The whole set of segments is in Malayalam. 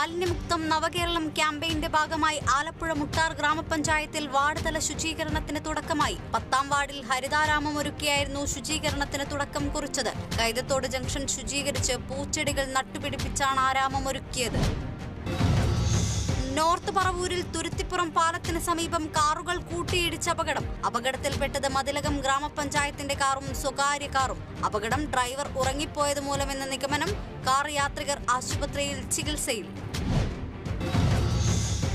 മാലിന്യമുക്തം നവകേരളം ക്യാമ്പയിന്റെ ഭാഗമായി ആലപ്പുഴ മുട്ടാർ ഗ്രാമപഞ്ചായത്തിൽ വാർഡ് തല ശുചീകരണത്തിന് തുടക്കമായി. 10ാം വാർഡിൽ ഹരിതാരാമം ഒരുക്കിയായിരുന്നു ശുചീകരണത്തിന് തുടക്കം കുറിച്ചത്. കൈതത്തോട് ജംഗ്ഷൻ ശുചീകരിച്ച് പൂച്ചെടികൾ നട്ടുപിടിപ്പിച്ചാണ് ആരാമം ഒരുക്കിയത്. നോർത്ത് പറവൂരിൽ തുരുത്തിപ്പുറം പാലത്തിന് സമീപം കാറുകൾ കൂട്ടിയിടിച്ച അപകടത്തിൽപ്പെട്ടത് മതിലകം ഗ്രാമപഞ്ചായത്തിന്റെ കാറും സ്വകാര്യ കാറും. അപകടം ഡ്രൈവർ ഉറങ്ങിപ്പോയത് മൂലമെന്ന നിഗമനം. കാർ യാത്രികർ ആശുപത്രിയിൽ ചികിത്സയിൽ.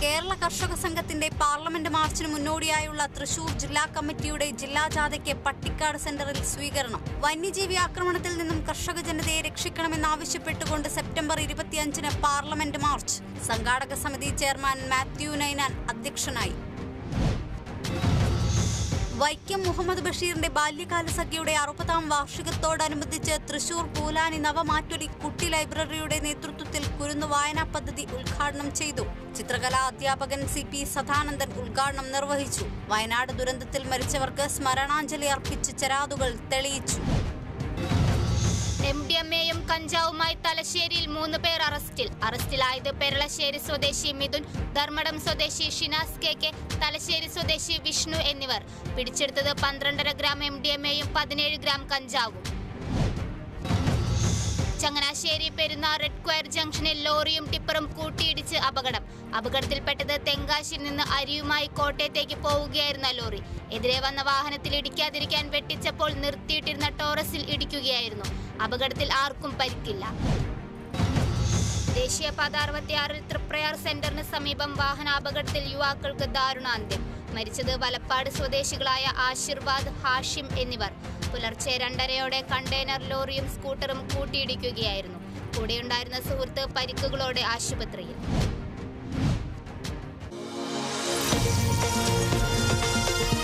കേരള കർഷക സംഘത്തിന്റെ പാർലമെന്റ് മാർച്ചിന് മുന്നോടിയായുള്ള തൃശൂർ ജില്ലാ കമ്മിറ്റിയുടെ ജില്ലാ ജാഥയ്ക്ക് പട്ടിക്കാട് സെന്ററിൽ സ്വീകരണം. വന്യജീവി ആക്രമണത്തിൽ നിന്നും കർഷക ജനതയെ രക്ഷിക്കണമെന്നാവശ്യപ്പെട്ടുകൊണ്ട് സെപ്റ്റംബർ 25-ന് പാർലമെന്റ് മാർച്ച്. സംഘാടക സമിതി ചെയർമാൻ മാത്യു നൈനാൻ അധ്യക്ഷനായി. വൈക്കം മുഹമ്മദ് ബഷീറിന്റെ ബാല്യകാല സഖിയുടെ 60ാം വാർഷികത്തോടനുബന്ധിച്ച് തൃശൂർ പൂലാനി നവമാറ്റൊലി കുട്ടി ലൈബ്രറിയുടെ നേതൃത്വത്തിൽ കുരുന്നു വായനാ പദ്ധതി ഉദ്ഘാടനം ചെയ്തു. ചിത്രകലാ അധ്യാപകൻ CP സദാനന്ദൻ ഉദ്ഘാടനം നിർവഹിച്ചു. വയനാട് ദുരന്തത്തിൽ മരിച്ചവർക്ക് സ്മരണാഞ്ജലി അർപ്പിച്ച് ചെരാതുകൾ തെളിയിച്ചു. MDMAയും കഞ്ചാവുമായി തലശ്ശേരിയിൽ 3 പേർ അറസ്റ്റിലായത് പെരളശ്ശേരി സ്വദേശി മിഥുൻ, ധർമ്മടം സ്വദേശി ഷിനാസ് KK, തലശ്ശേരി സ്വദേശി വിഷ്ണു എന്നിവർ. പിടിച്ചെടുത്തത് 12.5 ഗ്രാം MDMAയും 17 ഗ്രാം കഞ്ചാവും. ചങ്ങനാശ്ശേരി പെരുന്നാർ റെഡ് ക്വയർ ജംഗ്ഷനിൽ ലോറിയും ടിപ്പറും കൂട്ടിയിടിച്ച് അപകടത്തിൽപ്പെട്ടത് തെങ്കാശിയിൽ നിന്ന് അരിയുമായി കോട്ടയത്തേക്ക് പോവുകയായിരുന്ന ലോറി. എതിരെ വന്ന വാഹനത്തിൽ ഇടിക്കാതിരിക്കാൻ വെട്ടിച്ചപ്പോൾ നിർത്തിയിട്ടിരുന്ന ടോറസിൽ ഇടിക്കുകയായിരുന്നു. അപകടത്തിൽ ആർക്കും പരിക്കില്ല. ദേശീയപാത 66-ൽ തൃപ്രയാർ സെന്ററിന് സമീപം വാഹനാപകടത്തിൽ യുവാക്കൾക്ക് ദാരുണാന്ത്യം. മരിച്ചത് വലപ്പാട് സ്വദേശികളായ ആശീർവാദ്, ഹാഷിം എന്നിവർ. പുലർച്ചെ 2:30-ഓടെ കണ്ടെയ്നർ ലോറിയും സ്കൂട്ടറും കൂട്ടിയിടിക്കുകയായിരുന്നു. കൂടെയുണ്ടായിരുന്ന സുഹൃത്ത് പരിക്കുകളോടെ ആശുപത്രിയിൽ.